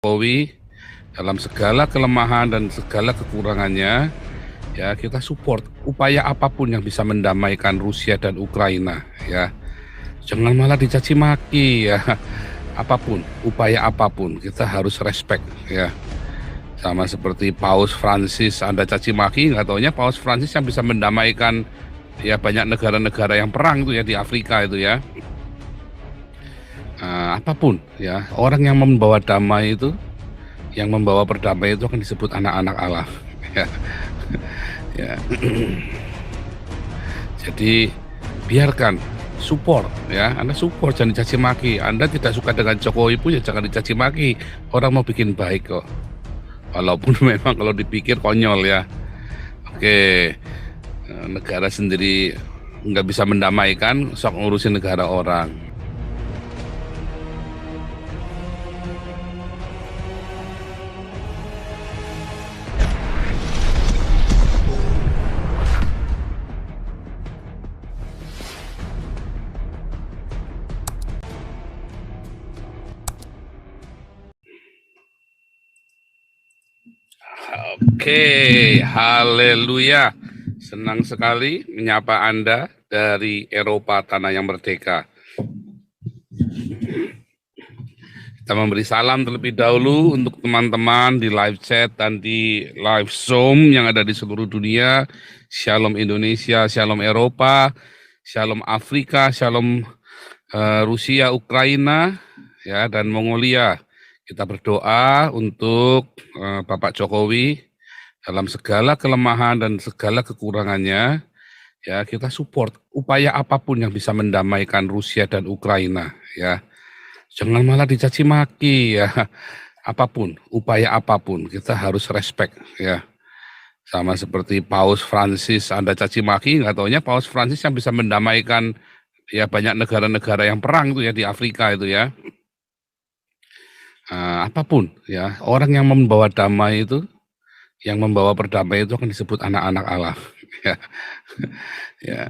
Jokowi dalam segala kelemahan dan segala kekurangannya, ya kita support upaya apapun yang bisa mendamaikan Rusia dan Ukraina, ya. Jangan malah dicaci maki, ya. Apapun, upaya apapun kita harus respect, ya. Sama seperti Paus Francis, Anda caci maki, nggak taunya Paus Francis yang bisa mendamaikan ya banyak negara-negara yang perang itu ya di Afrika itu ya. Apapun ya, orang yang membawa damai itu, yang membawa perdamaian itu akan disebut anak-anak Allah. Ya, ya. Jadi biarkan support ya, Anda support, jangan dicaci maki. Anda tidak suka dengan Jokowi pun ya jangan dicaci maki. Orang mau bikin baik kok. Walaupun memang kalau dipikir konyol ya. Oke, negara sendiri nggak bisa mendamaikan, sok ngurusin negara orang. Oke, haleluya. Senang sekali menyapa Anda dari Eropa, tanah yang merdeka. Kita memberi salam terlebih dahulu untuk teman-teman di live chat dan di live Zoom yang ada di seluruh dunia. Shalom Indonesia, Shalom Eropa, Shalom Afrika, Shalom Rusia, Ukraina, ya, dan Mongolia. Kita berdoa untuk Bapak Jokowi dalam segala kelemahan dan segala kekurangannya, ya kita support upaya apapun yang bisa mendamaikan Rusia dan Ukraina, ya. Jangan malah dicaci maki, ya. Apapun, upaya apapun kita harus respect, ya. Sama seperti Paus Francis, Anda caci maki, nggak taunya Paus Francis yang bisa mendamaikan ya banyak negara-negara yang perang itu ya di Afrika itu ya. Apapun ya, orang yang membawa damai itu, yang membawa perdamaian itu akan disebut anak-anak Allah. Ya, ya.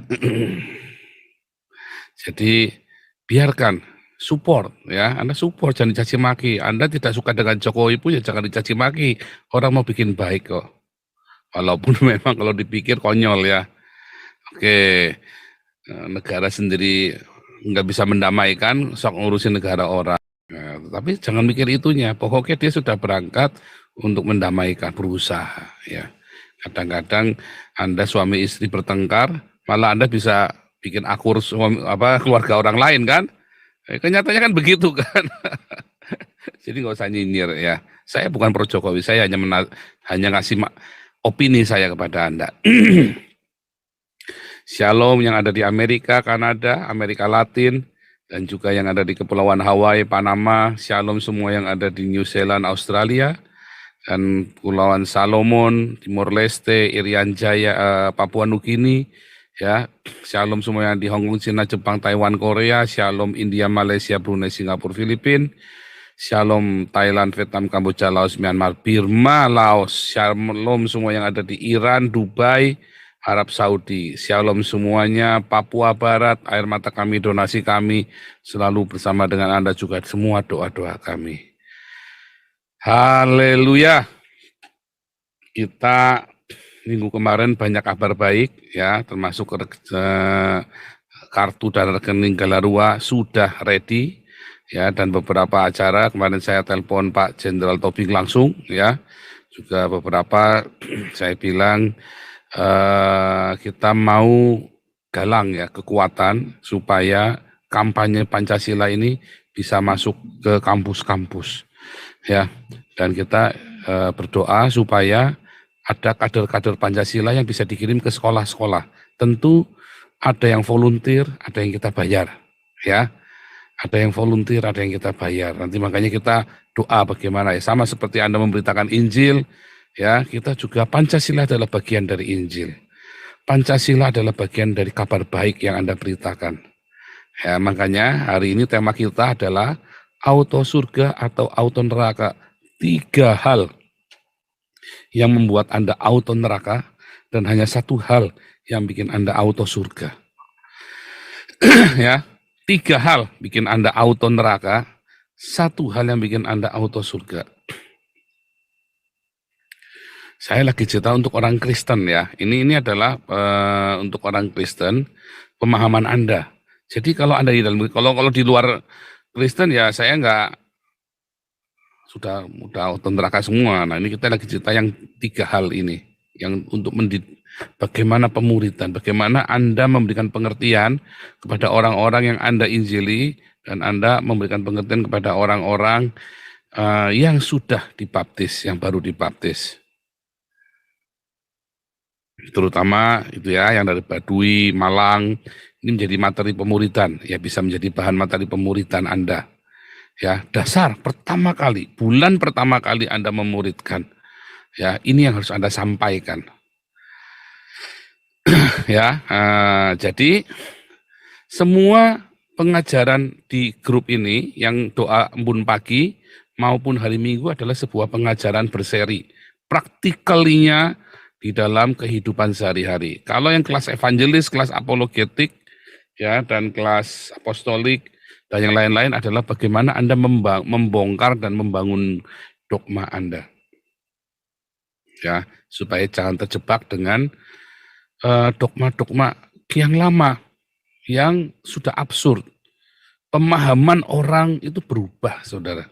Jadi biarkan support ya, Anda support, jangan dicaci maki. Anda tidak suka dengan Jokowi pun ya jangan dicaci maki. Orang mau bikin baik kok. Walaupun memang kalau dipikir konyol ya. Oke, negara sendiri nggak bisa mendamaikan, sok ngurusin negara orang. Tapi jangan mikir itunya, pokoknya dia sudah berangkat untuk mendamaikan, berusaha ya. Kadang-kadang Anda suami istri bertengkar, malah Anda bisa bikin akur keluarga orang lain kan? Kenyataannya kan begitu kan. Jadi nggak usah nyinyir ya. Saya bukan pro Jokowi, saya hanya ngasih opini saya kepada Anda. Shalom yang ada di Amerika, Kanada, Amerika Latin, dan juga yang ada di Kepulauan Hawaii, Panama, Shalom semua yang ada di New Zealand, Australia, dan Kepulauan Salomon, Timor Leste, Irian Jaya, Papua Nugini, ya, Shalom semua yang di Hong Kong, Cina, Jepang, Taiwan, Korea, Shalom India, Malaysia, Brunei, Singapura, Filipina, Shalom Thailand, Vietnam, Kamboja, Laos, Myanmar, Burma, Laos, Shalom semua yang ada di Iran, Dubai, Arab Saudi, Shalom semuanya, Papua Barat, air mata kami, donasi kami, selalu bersama dengan Anda juga semua doa-doa kami. Haleluya. Kita minggu kemarin banyak kabar baik ya, termasuk kartu dan rekening Galarua sudah ready ya, dan beberapa acara kemarin saya telepon Pak Jenderal Tobing langsung ya, juga beberapa saya bilang kita mau galang ya kekuatan supaya kampanye Pancasila ini bisa masuk ke kampus-kampus ya, dan kita berdoa supaya ada kader-kader Pancasila yang bisa dikirim ke sekolah-sekolah. Tentu ada yang volunteer, ada yang kita bayar ya, ada yang volunteer, ada yang kita bayar. Nanti makanya kita doa bagaimana ya, sama seperti Anda memberitakan Injil ya, kita juga Pancasila adalah bagian dari Injil. Pancasila adalah bagian dari kabar baik yang Anda beritakan. Ya, makanya hari ini tema kita adalah auto surga atau auto neraka. 3 hal yang membuat Anda auto neraka dan hanya 1 hal yang bikin Anda auto surga. Ya, 3 hal bikin Anda auto neraka, 1 hal yang bikin Anda auto surga. Saya lagi cerita untuk orang Kristen ya. Ini adalah untuk orang Kristen pemahaman Anda. Jadi kalau Anda di dalam, kalau di luar Kristen ya saya nggak, sudah neraka semua. Nah ini kita lagi cerita yang tiga hal ini, yang untuk bagaimana pemuridan, bagaimana Anda memberikan pengertian kepada orang-orang yang Anda injili, dan Anda memberikan pengertian kepada orang-orang yang sudah dibaptis, yang baru dibaptis. Terutama itu ya, yang dari Baduy, Malang, ini menjadi materi pemuridan, ya bisa menjadi bahan materi pemuridan Anda. Ya, dasar pertama kali, bulan pertama kali Anda memuridkan. Ya, ini yang harus Anda sampaikan. Ya, jadi semua pengajaran di grup ini yang doa embun pagi maupun hari Minggu adalah sebuah pengajaran berseri, praktikalinya di dalam kehidupan sehari-hari. Kalau yang kelas evangelis, kelas apologetik, ya, dan kelas apostolik dan yang lain-lain adalah bagaimana Anda membongkar dan membangun dogma Anda, ya, supaya jangan terjebak dengan dogma-dogma yang lama, yang sudah absurd. Pemahaman orang itu berubah, saudara.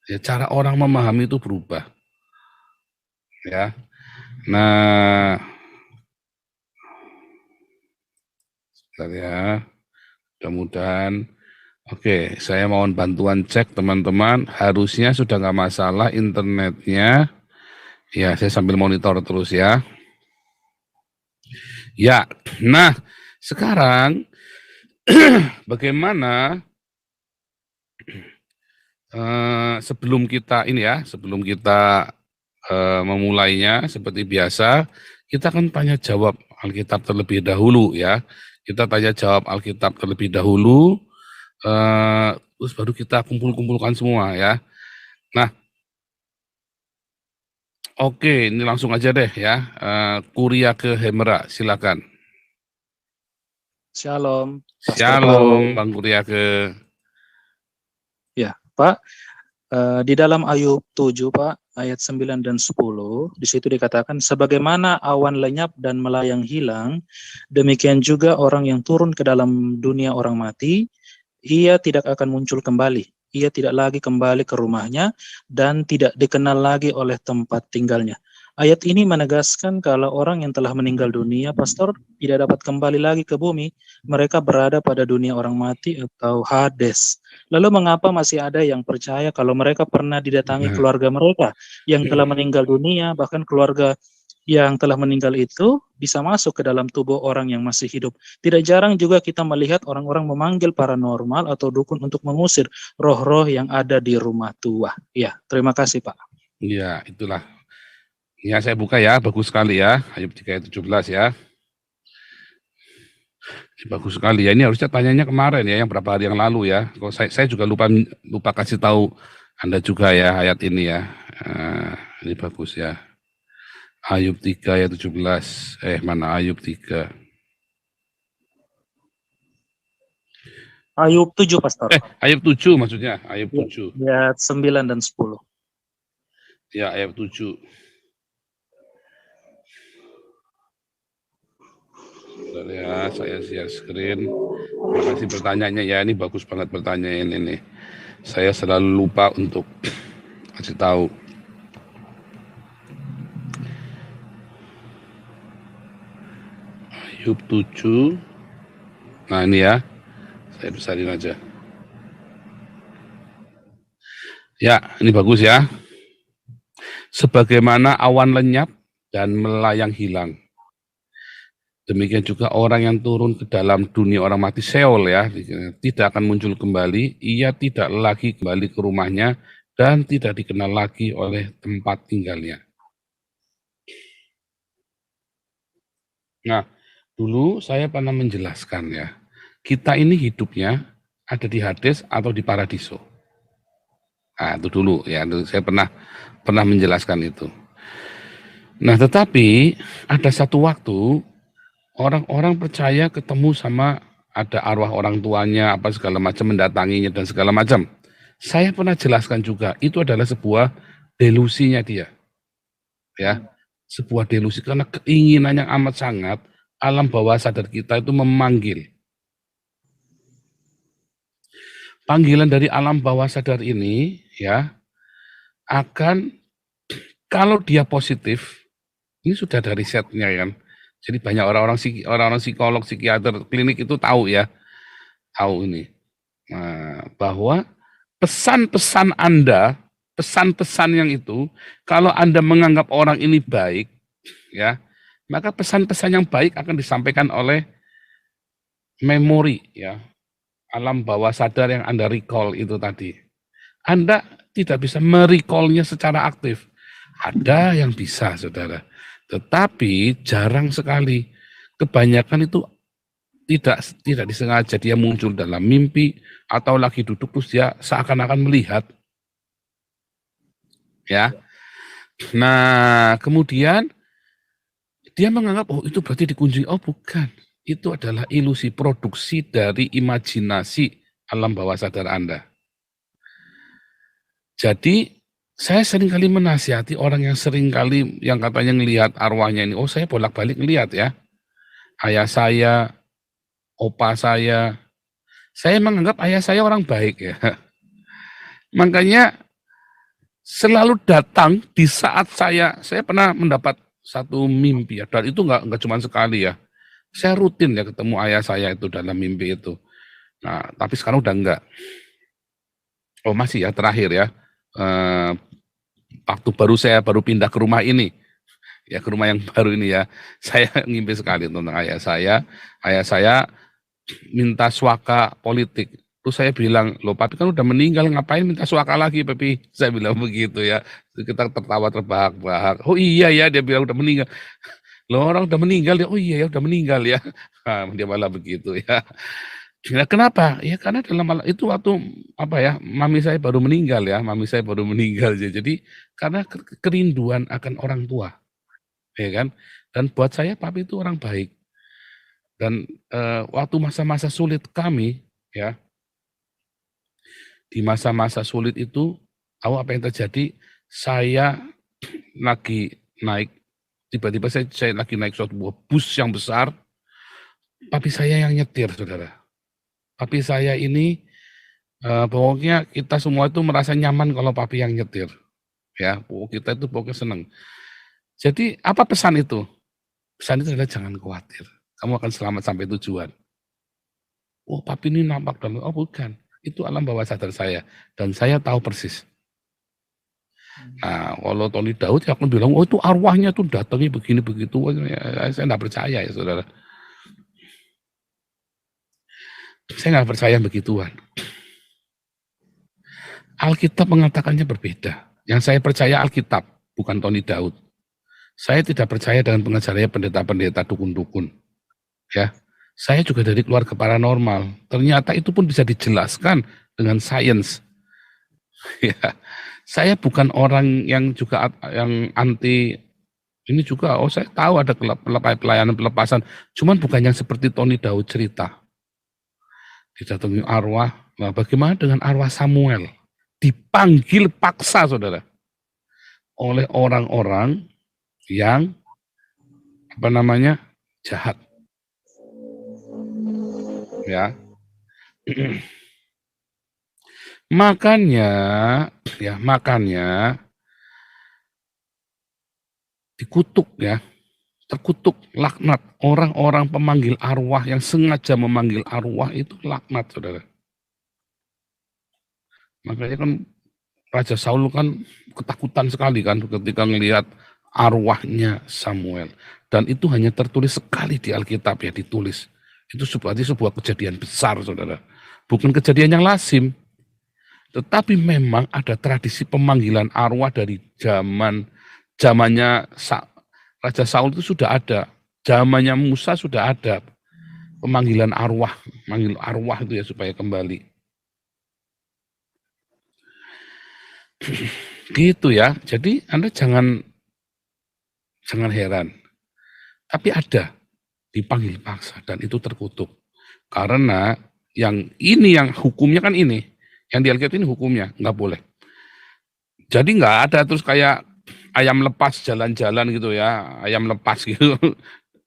Ya, cara orang memahami itu berubah. Ya, nah, sebentar ya. Mudah-mudahan. Oke, saya mohon bantuan cek teman-teman. Harusnya sudah nggak masalah internetnya. Ya, saya sambil monitor terus ya. Ya, nah sekarang bagaimana sebelum kita memulainya seperti biasa, kita akan tanya jawab Alkitab terlebih dahulu ya. Kita tanya jawab Alkitab terlebih dahulu, terus baru kita kumpulkan semua ya. Nah, oke, ini langsung aja deh ya. Kuria ke Hemera, silakan. Shalom. Shalom, Bang Kuria ke. Ya, Pak. Di dalam Ayub 7, Pak, ayat 9 dan 10, di situ dikatakan, sebagaimana awan lenyap dan melayang hilang, demikian juga orang yang turun ke dalam dunia orang mati, ia tidak akan muncul kembali. Ia tidak lagi kembali ke rumahnya dan tidak dikenal lagi oleh tempat tinggalnya. Ayat ini menegaskan kalau orang yang telah meninggal dunia, Pastor, tidak dapat kembali lagi ke bumi. Mereka berada pada dunia orang mati atau Hades. Lalu mengapa masih ada yang percaya kalau mereka pernah didatangi keluarga mereka yang telah meninggal dunia, bahkan keluarga yang telah meninggal itu bisa masuk ke dalam tubuh orang yang masih hidup. Tidak jarang juga kita melihat orang-orang memanggil paranormal atau dukun untuk mengusir roh-roh yang ada di rumah tua. Ya, terima kasih Pak. Iya, itulah. Ya, saya buka ya, bagus sekali ya, Ayub 3 ayat 17 ya. Bagus sekali ya, ini harusnya tanyanya kemarin ya, yang berapa hari yang lalu ya. Kalau saya juga lupa kasih tahu Anda juga ya ayat ini ya. Ini bagus ya. Ayub 3 ayat 17. Mana Ayub 3? Ayub 7, Pastor. Ayub 7 maksudnya, Ayub 7. Ayat 9 dan 10. Ya, ayat 7. Bentar ya, saya share screen. Terima kasih pertanyaannya ya, ini bagus banget pertanyaan ini. Saya selalu lupa untuk kasih tahu. Ayub 7. Nah ini ya, saya besarin aja. Ya, ini bagus ya. Sebagaimana awan lenyap dan melayang hilang, demikian juga orang yang turun ke dalam dunia orang mati, Seol ya, tidak akan muncul kembali. Ia tidak lagi kembali ke rumahnya dan tidak dikenal lagi oleh tempat tinggalnya. Nah, dulu saya pernah menjelaskan ya, kita ini hidupnya ada di Hades atau di Paradiso. Nah, itu dulu ya, saya pernah menjelaskan itu. Nah, tetapi ada satu waktu orang-orang percaya ketemu sama ada arwah orang tuanya, apa segala macam, mendatanginya dan segala macam. Saya pernah jelaskan juga, itu adalah sebuah delusinya dia. Ya, sebuah delusi karena keinginan yang amat sangat alam bawah sadar kita itu memanggil. Panggilan dari alam bawah sadar ini ya akan kalau dia positif, ini sudah ada risetnya kan. Jadi banyak orang-orang psikolog, psikiater, klinik itu tahu ya, tahu ini. Nah, bahwa pesan-pesan Anda, pesan-pesan yang itu, kalau Anda menganggap orang ini baik, ya, maka pesan-pesan yang baik akan disampaikan oleh memori, ya, alam bawah sadar yang Anda recall itu tadi. Anda tidak bisa merecallnya secara aktif. Ada yang bisa, saudara. Tetapi jarang sekali. Kebanyakan itu tidak disengaja, dia muncul dalam mimpi atau lagi duduk terus dia seakan-akan melihat. Ya. Nah, kemudian dia menganggap oh itu berarti dikunjungi. Oh bukan. Itu adalah ilusi produksi dari imajinasi alam bawah sadar Anda. Jadi saya seringkali menasihati orang yang seringkali yang katanya ngelihat arwahnya ini, oh saya bolak-balik ngelihat ya. Ayah saya, opa saya menganggap ayah saya orang baik ya. Makanya selalu datang di saat saya pernah mendapat satu mimpi ya, dan itu enggak cuma sekali ya. Saya rutin ya ketemu ayah saya itu dalam mimpi itu. Nah, tapi sekarang udah enggak. Oh masih ya, terakhir ya. Waktu saya baru pindah ke rumah ini, ya ke rumah yang baru ini ya, saya ngimpi sekali tentang ayah saya. Ayah saya minta suaka politik. Terus saya bilang, loh papi kan udah meninggal, ngapain minta suaka lagi papi? Saya bilang begitu ya. Kita tertawa terbahak-bahak. Oh iya ya, dia bilang udah meninggal. Loh orang udah meninggal ya, oh iya ya udah meninggal ya. Nah, dia malah begitu ya. Nah, kenapa? Ya karena dalam itu waktu apa ya, mami saya baru meninggal ya, Jadi karena kerinduan akan orang tua, ya kan. Dan buat saya papi itu orang baik. Dan waktu masa-masa sulit kami, ya, di masa-masa sulit itu, tahu apa yang terjadi? Saya lagi naik, tiba-tiba saya lagi naik suatu buah bus yang besar, papi saya yang nyetir, saudara. Papi saya ini pokoknya kita semua itu merasa nyaman kalau papi yang nyetir. Ya, kita itu pokoknya senang. Jadi apa pesan itu? Pesan itu adalah jangan khawatir. Kamu akan selamat sampai tujuan. Oh, papi ini nampak dalam. Oh, bukan. Itu alam bawah sadar saya. Dan saya tahu persis. Nah, kalau Tony Daud ya akan bilang, oh itu arwahnya tuh datangnya begini begitu. Saya enggak percaya ya, saudara. Saya nggak percaya begituan. Alkitab mengatakannya berbeda. Yang saya percaya Alkitab, bukan Tony Daud. Saya tidak percaya dengan pengajarannya pendeta-pendeta dukun-dukun. Ya, saya juga dari keluarga paranormal. Ternyata itu pun bisa dijelaskan dengan sains. Ya, saya bukan orang yang juga yang anti ini juga. Oh, saya tahu ada pelayanan pelepasan. Cuman bukan yang seperti Tony Daud cerita. Didatangi arwah. Nah, bagaimana dengan arwah Samuel? Dipanggil paksa, saudara, oleh orang-orang yang jahat, ya. makanya dikutuk ya, terkutuk, laknat. Orang-orang pemanggil arwah yang sengaja memanggil arwah itu laknat, saudara. Makanya kan Raja Saul kan ketakutan sekali kan ketika melihat arwahnya Samuel. Dan itu hanya tertulis sekali di Alkitab ya, ditulis. Itu sebuah kejadian besar, saudara. Bukan kejadian yang lazim. Tetapi memang ada tradisi pemanggilan arwah dari zamannya Raja Saul itu sudah ada. Zamannya Musa sudah ada pemanggilan arwah, manggil arwah itu ya supaya kembali. Gitu ya. Jadi Anda jangan heran. Tapi ada dipanggil paksa dan itu terkutuk. Karena yang hukumnya kan ini. Yang di Alkitab ini hukumnya, nggak boleh. Jadi nggak ada terus kayak ayam lepas jalan-jalan gitu ya, ayam lepas gitu.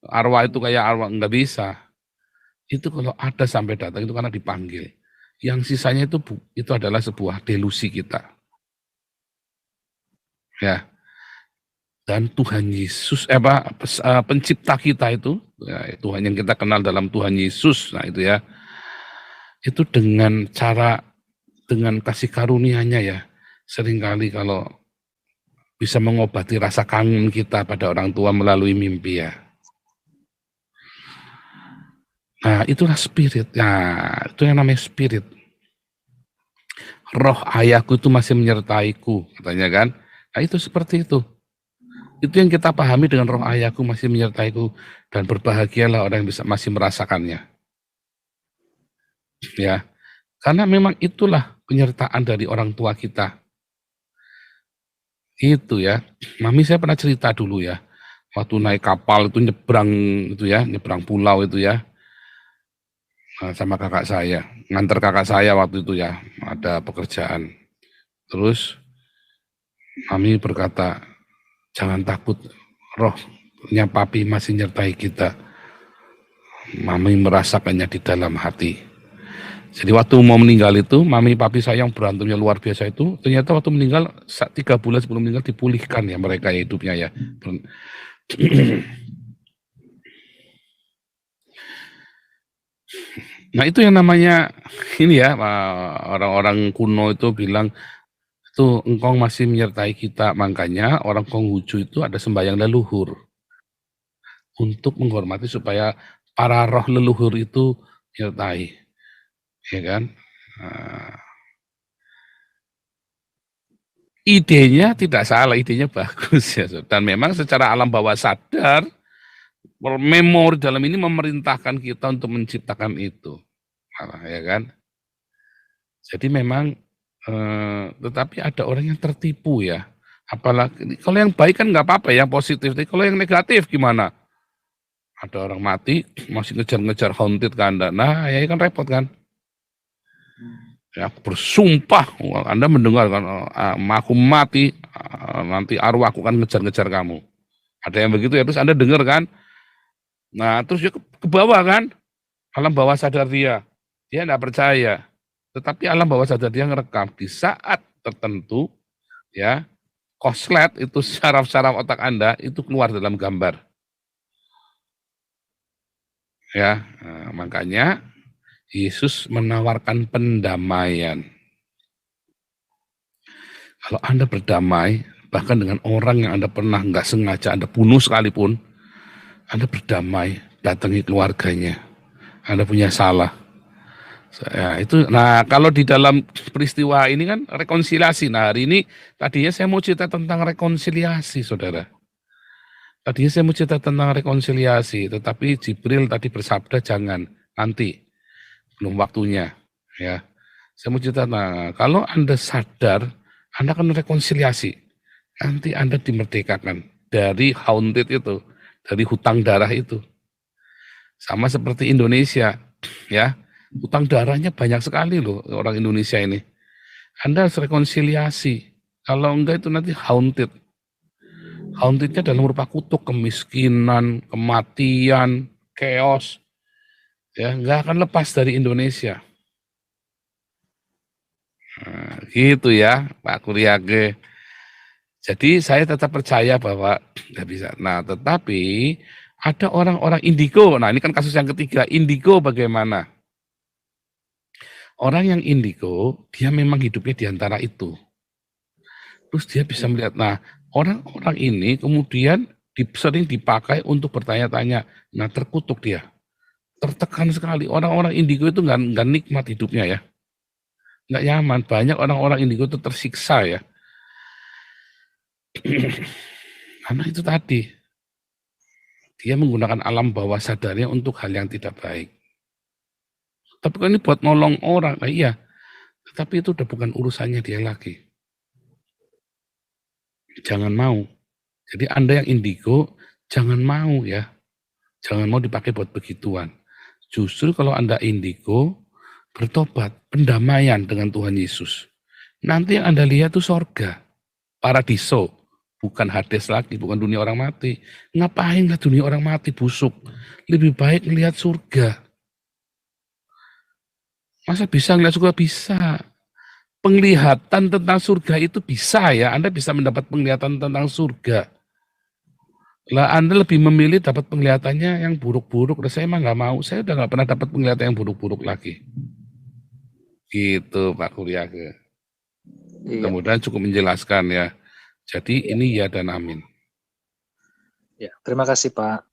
Arwah itu kayak arwah, nggak bisa. Itu kalau ada sampai datang itu karena dipanggil. Yang sisanya itu adalah sebuah delusi kita. Ya, dan Tuhan Yesus, pencipta kita itu, ya, Tuhan yang kita kenal dalam Tuhan Yesus, nah itu ya, itu dengan kasih karunia-Nya ya, seringkali kalau bisa mengobati rasa kangen kita pada orang tua melalui mimpi ya. Nah, itulah spirit. Nah, itu yang namanya spirit. Roh ayahku itu masih menyertaiku, katanya kan. Nah, itu seperti itu. Itu yang kita pahami dengan roh ayahku masih menyertaiku, dan berbahagialah orang yang masih merasakannya. Ya, karena memang itulah penyertaan dari orang tua kita. Itu ya. Mami saya pernah cerita dulu ya. Waktu naik kapal itu nyebrang pulau itu ya. Sama kakak saya, nganter kakak saya waktu itu ya, ada pekerjaan. Terus Mami berkata, jangan takut, rohnya papi masih nyertai kita. Mami merasakannya di dalam hati. Jadi waktu mau meninggal itu, Mami papi saya yang berantemnya luar biasa itu, ternyata waktu meninggal 3 bulan sebelum meninggal dipulihkan ya mereka ya hidupnya ya. Nah itu yang namanya ini ya, orang-orang kuno itu bilang itu engkau masih menyertai kita, makanya orang Konghucu itu ada sembahyang leluhur untuk menghormati supaya para roh leluhur itu menyertai, ya kan? Idenya tidak salah, idenya bagus ya, dan memang secara alam bawah sadar memori dalam ini memerintahkan kita untuk menciptakan itu, ya kan? Jadi memang, tetapi ada orang yang tertipu ya. Apalagi kalau yang baik kan nggak apa-apa ya, positif. Tapi kalau yang negatif gimana? Ada orang mati masih ngejar-ngejar haunted kan, nah ya kan repot kan? Ya bersumpah, Anda mendengar kan, aku mati, nanti arwahku kan ngejar-ngejar kamu. Ada yang begitu ya, terus Anda dengar kan? Nah terus dia ke bawah kan, alam bawah sadar dia nggak percaya. Tetapi alam bawah sadar dia ngerekam di saat tertentu, ya, koslet itu saraf-saraf otak Anda itu keluar dalam gambar. Ya, makanya Yesus menawarkan pendamaian. Kalau Anda berdamai, bahkan dengan orang yang Anda pernah nggak sengaja Anda bunuh sekalipun, Anda berdamai, datangi keluarganya. Anda punya salah. Ya, itu. Nah, kalau di dalam peristiwa ini kan rekonsiliasi. Nah, hari ini tadinya saya mau cerita tentang rekonsiliasi, saudara. Tadinya saya mau cerita tentang rekonsiliasi, tetapi Jibril tadi bersabda jangan, nanti, belum waktunya. Ya, saya mau cerita, nah, kalau Anda sadar, Anda akan rekonsiliasi. Nanti Anda dimerdekakan dari haunted itu, dari hutang darah itu. Sama seperti Indonesia, ya. Hutang darahnya banyak sekali loh orang Indonesia ini. Anda harus rekonsiliasi. Kalau enggak itu nanti haunted. Hauntednya dalam rupa kutuk, kemiskinan, kematian, chaos. Ya, enggak akan lepas dari Indonesia. Nah, gitu ya, Pak Kuryage. Jadi saya tetap percaya bahwa enggak bisa. Nah, tetapi ada orang-orang indigo. Nah, ini kan kasus yang ketiga. Indigo bagaimana? Orang yang indigo, dia memang hidupnya di antara itu. Terus dia bisa melihat, nah orang-orang ini kemudian sering dipakai untuk bertanya-tanya. Nah terkutuk dia, tertekan sekali. Orang-orang indigo itu nggak nikmat hidupnya ya, nggak nyaman. Banyak orang-orang indigo itu tersiksa ya. Karena itu tadi, dia menggunakan alam bawah sadarnya untuk hal yang tidak baik. Tapi kan ini buat nolong orang, nah iya. Tetapi itu udah bukan urusannya dia lagi. Jangan mau. Jadi Anda yang indigo, jangan mau ya. Jangan mau dipakai buat begituan. Justru kalau Anda indigo, bertobat, pendamaian dengan Tuhan Yesus. Nanti yang Anda lihat itu sorga, paradiso, bukan Hades lagi, bukan dunia orang mati. Ngapain lah dunia orang mati busuk? Lebih baik melihat surga. Masa bisa ngelihat surga? Bisa. Penglihatan tentang surga itu bisa ya, Anda bisa mendapat penglihatan tentang surga. Lah Anda lebih memilih dapat penglihatannya yang buruk-buruk. Saya emang nggak mau, saya udah nggak pernah dapat penglihatan yang buruk-buruk lagi. Gitu Pak Kuryage. Iya. Mudah-mudahan cukup menjelaskan ya. Jadi ini ya dan amin. Ya, terima kasih Pak.